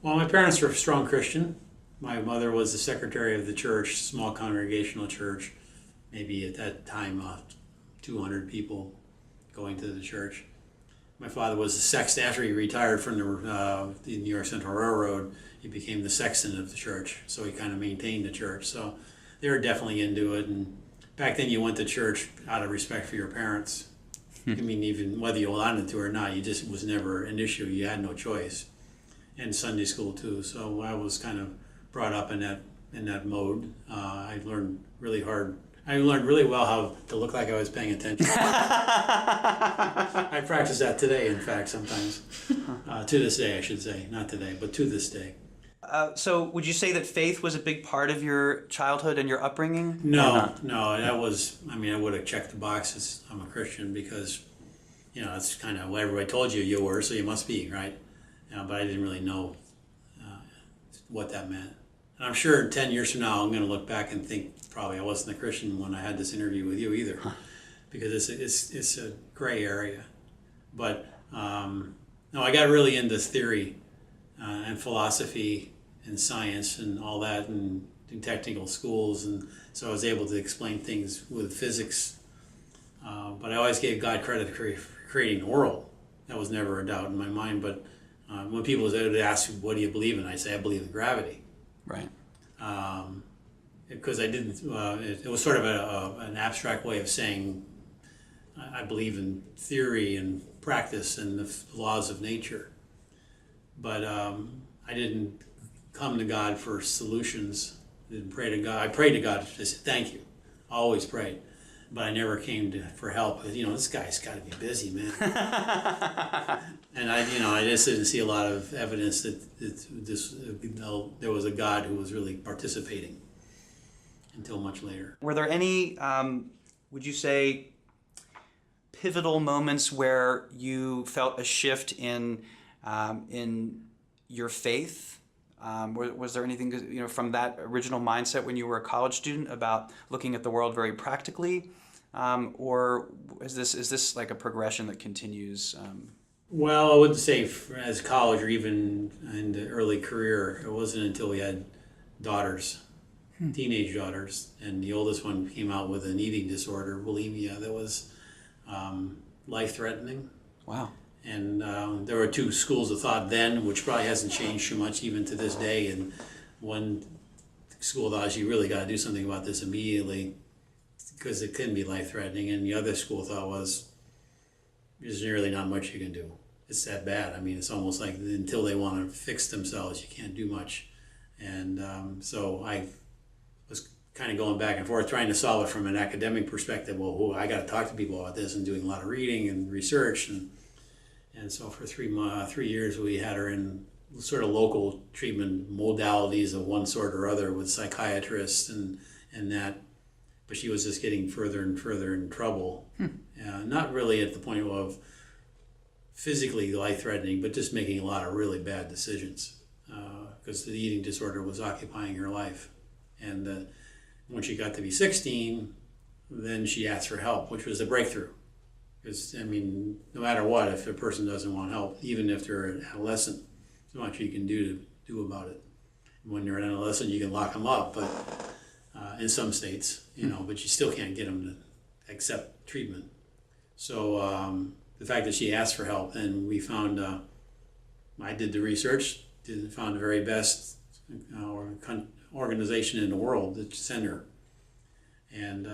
Well, my parents were strong Christian. My mother was the secretary of the church, small congregational church, maybe at that time 200 people going to the church. My father was the sexton. After he retired from the New York Central Railroad, he became the sexton of the church. So he kind of maintained the church. So they were definitely into it. And back then you went to church out of respect for your parents. I mean, even whether you wanted to or not, you just was never an issue. You had no choice. And Sunday school too. So I was kind of brought up in that mode. I learned really hard. I learned really well how to look like I was paying attention. I practice that today, in fact, sometimes. To this day, I should say. Not today, but to this day. So would you say that faith was a big part of your childhood and your upbringing? No, that was, I would have checked the boxes. I'm a Christian because, that's kind of what everybody told you were, so you must be, right? But I didn't really know what that meant. And I'm sure 10 years from now, I'm going to look back and think probably I wasn't a Christian when I had this interview with you either, because it's a gray area. But no, I got really into theory and philosophy and science and all that, and in technical schools, and so I was able to explain things with physics. But I always gave God credit for creating the world. That was never a doubt in my mind. But when people would ask, "What do you believe in?" I say, "I believe in gravity." Right. Because I didn't. It was sort of an abstract way of saying I believe in theory and practice and the laws of nature. But I didn't come to God for solutions. I didn't pray to God. I prayed to God to say thank you. I always prayed. But I never came for help. This guy's got to be busy, man. And I just didn't see a lot of evidence that there was a God who was really participating until much later. Were there any, would you say, pivotal moments where you felt a shift in your faith? Was there anything from that original mindset when you were a college student about looking at the world very practically, or is this like a progression that continues? Well, I wouldn't say as college or even in the early career. It wasn't until we had daughters, teenage daughters, and the oldest one came out with an eating disorder, bulimia, that was life-threatening. Wow. And there were two schools of thought then, which probably hasn't changed too much even to this day. And one school thought you really got to do something about this immediately because it can be life-threatening. And the other school thought was there's really not much you can do. It's that bad. It's almost like until they want to fix themselves, you can't do much. And so I was kind of going back and forth trying to solve it from an academic perspective. Well, I got to talk to people about this and doing a lot of reading and research. And so for 3 years, we had her in sort of local treatment modalities of one sort or other with psychiatrists and that. But she was just getting further and further in trouble. Not really at the point of physically life-threatening, but just making a lot of really bad decisions because the eating disorder was occupying her life. And when she got to be 16, then she asked for help, which was a breakthrough. Because, no matter what, if a person doesn't want help, even if they're an adolescent, there's not much you can do about it. When you're an adolescent, you can lock them up, but in some states, but you still can't get them to accept treatment. So the fact that she asked for help, and we found, I did the research, found the very best organization in the world that sent her. And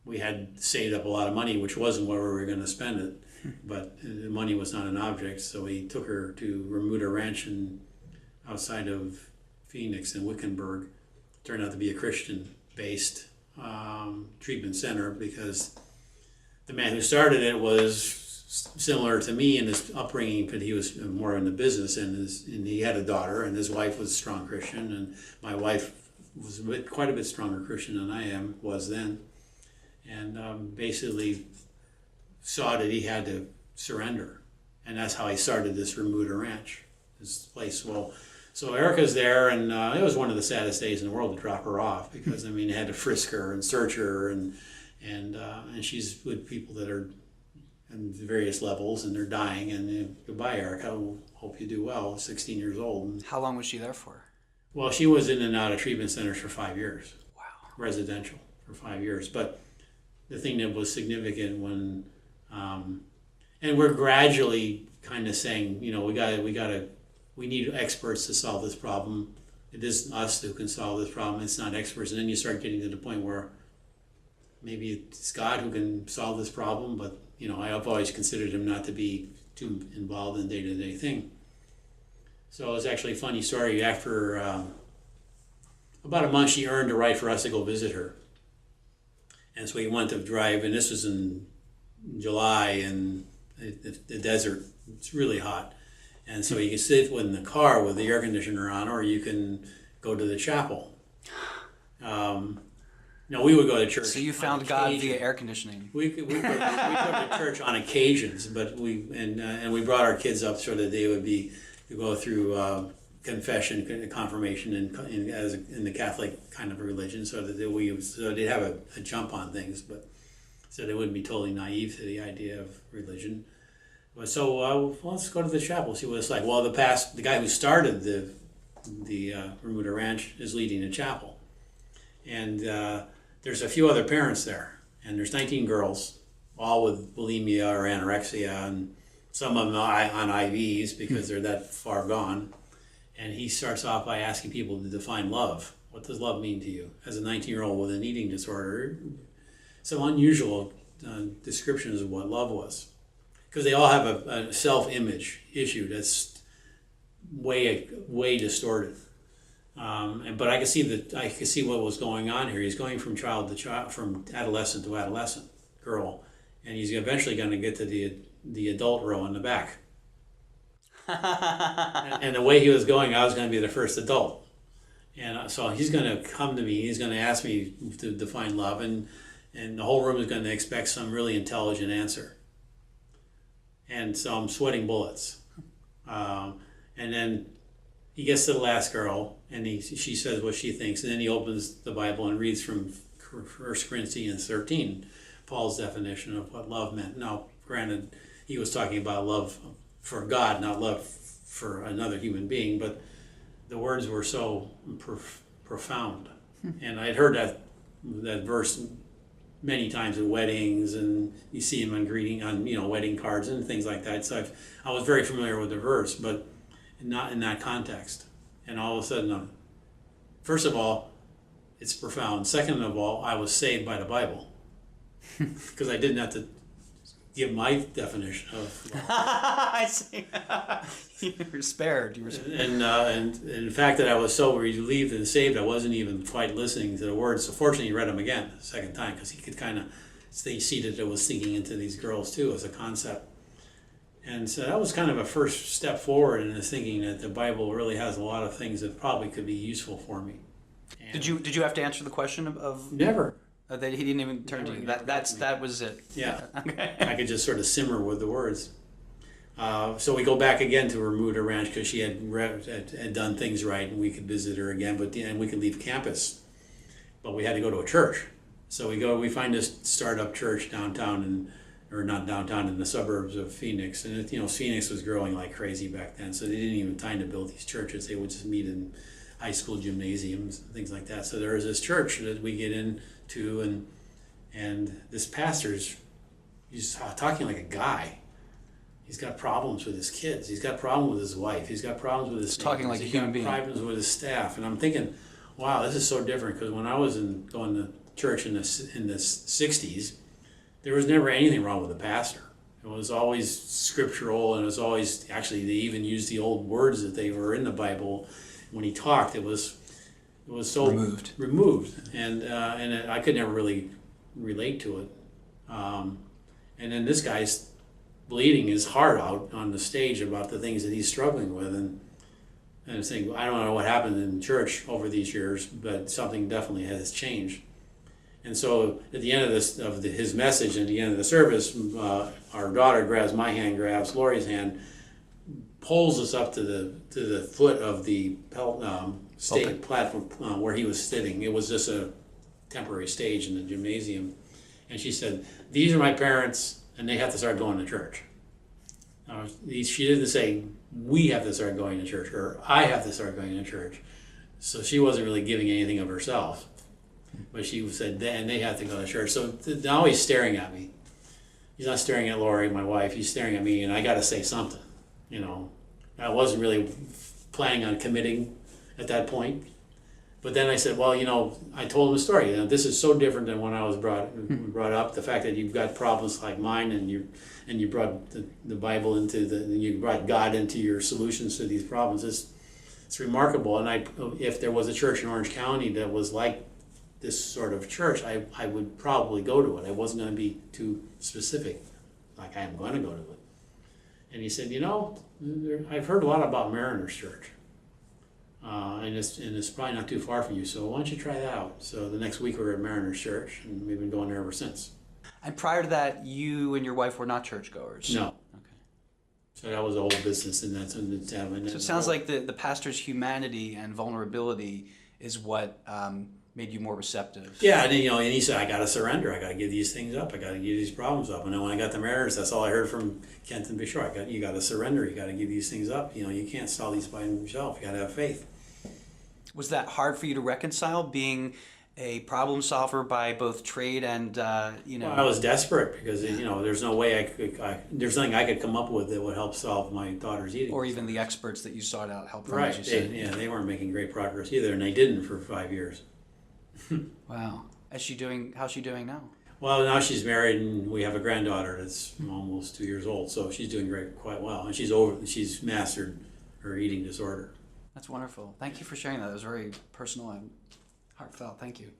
we had saved up a lot of money, which wasn't where we were going to spend it, but the money was not an object, so we took her to Remuda Ranch outside of Phoenix in Wickenburg. Turned out to be a Christian-based treatment center because the man who started it was similar to me in his upbringing, but he was more in the business, and he had a daughter, and his wife was a strong Christian, and my wife was quite a bit stronger Christian than I was then, and basically saw that he had to surrender, and that's how he started this Remuda Ranch, this place. Well, so Erica's there, and it was one of the saddest days in the world to drop her off because they had to frisk her and search her, and she's with people that are in various levels and they're dying. And goodbye, Erica. We'll hope you do well, 16 years old. How long was she there for? Well, she was in and out of treatment centers for 5 years. Wow. Residential for 5 years. But the thing that was significant when, and we're gradually kind of saying, you know, we need experts to solve this problem. It is us who can solve this problem. It's not experts. And then you start getting to the point where maybe it's God who can solve this problem, but you know, I've always considered him not to be too involved in the day-to-day thing. So it was actually a funny story. After about a month, she earned a right for us to go visit her. And so we went to drive, and this was in July, and the desert, it's really hot. And so you can sit in the car with the air conditioner on, or you can go to the chapel. No, we would go to church. So you found God via air conditioning. We go to church on occasions, but we brought our kids up so that they would go through confession, confirmation, in the Catholic kind of a religion, so that they'd have a jump on things, but so they wouldn't be totally naive to the idea of religion. But so let's go to the chapel, see what it's like. Well, the guy who started the Bermuda Ranch is leading the chapel, and there's a few other parents there, and there's 19 girls, all with bulimia or anorexia, and some of them on IVs because they're that far gone. And he starts off by asking people to define love. What does love mean to you? As a 19-year-old with an eating disorder, some unusual descriptions of what love was. Because they all have a self-image issue that's way distorted. But I could see what was going on here. He's going from child to child, from adolescent to adolescent girl, and he's eventually going to get to the adult row in the back. And the way he was going, I was going to be the first adult, and so he's going to come to me. He's going to ask me to define love, and the whole room is going to expect some really intelligent answer. And so I'm sweating bullets, and then he gets to the last girl, and she says what she thinks, and then he opens the Bible and reads from 1 Corinthians 13, Paul's definition of what love meant. Now, granted, he was talking about love for God, not love for another human being, but the words were so profound. And I'd heard that verse many times at weddings, and you see him on wedding cards and things like that. So I was very familiar with the verse, but not in that context. And all of a sudden, first of all, it's profound. Second of all, I was saved by the Bible because I didn't have to give my definition of love. I see. You were spared. And the fact that I was so relieved and saved, I wasn't even quite listening to the words. So fortunately, he read them again the second time because he could kind of see that it was sinking into these girls too as a concept. And so that was kind of a first step forward in this thinking that the Bible really has a lot of things that probably could be useful for me. And Did you have to answer the question of never? That he didn't even turn to you. That was it. Yeah. Okay. I could just sort of simmer with the words. So we go back again to Bermuda Ranch because she had done things right, and we could visit her again. And we could leave campus, but we had to go to a church. So we find this startup church downtown, or not downtown, in the suburbs of Phoenix. And Phoenix was growing like crazy back then, so they didn't even have time to build these churches. They would just meet in high school gymnasiums and things like that. So there was this church that we get into, and this pastor's, he's talking like a guy. He's got problems with his kids. He's got problems with his wife. He's got problems with his talking like a human being. Problems with his staff. And I'm thinking, wow, this is so different, because when I was going to church in the 60s, there was never anything wrong with the pastor. It was always scriptural, and it was always, actually, they even used the old words that they were in the Bible. When he talked, it was so removed, and I could never really relate to it. And then this guy's bleeding his heart out on the stage about the things that he's struggling with, and I'm saying, I don't know what happened in church over these years, but something definitely has changed. And so at the end of his message, at the end of the service, our daughter grabs my hand, grabs Lori's hand, pulls us up to the foot of the stage platform where he was sitting. It was just a temporary stage in the gymnasium. And she said, "These are my parents, and they have to start going to church." She didn't say, we have to start going to church, or I have to start going to church. So she wasn't really giving anything of herself, but she said, and they have to go to church. So now he's staring at me. He's not staring at Lori, my wife. He's staring at me, and I got to say something. You know, I wasn't really planning on committing at that point. But then I said, well, you know, I told him a story. You know, this is so different than when I was brought up. The fact that you've got problems like mine, and you brought the Bible you brought God into your solutions to these problems. It's remarkable. And if there was a church in Orange County that was like this sort of church, I would probably go to it. I wasn't going to be too specific, like I am going to go to it. And he said, you know, I've heard a lot about Mariners Church. And it's probably not too far from you, so why don't you try that out? So the next week we were at Mariners Church, and we've been going there ever since. And prior to that, you and your wife were not churchgoers? No. Okay. So that was the whole business, and that's when it's happening. So it sounds like the pastor's humanity and vulnerability is what made you more receptive. Yeah, and he said, I got to surrender. I got to give these things up. I got to give these problems up. And then when I got the Mariners, that's all I heard from Kent and Bishore. You got to surrender. You got to give these things up. You know, you can't solve these by yourself. You got to have faith. Was that hard for you to reconcile, being a problem solver by both trade and, Well, I was desperate because, there's no way there's nothing I could come up with that would help solve my daughter's eating. Or even the experts that you sought out help from, Right. as you said. They weren't making great progress either, and they didn't for 5 years. Wow. How's she doing now? Well, now she's married, and we have a granddaughter that's almost 2 years old, so she's doing quite well, and she's mastered her eating disorder. That's wonderful. Thank you for sharing that. It was very personal and heartfelt. Thank you.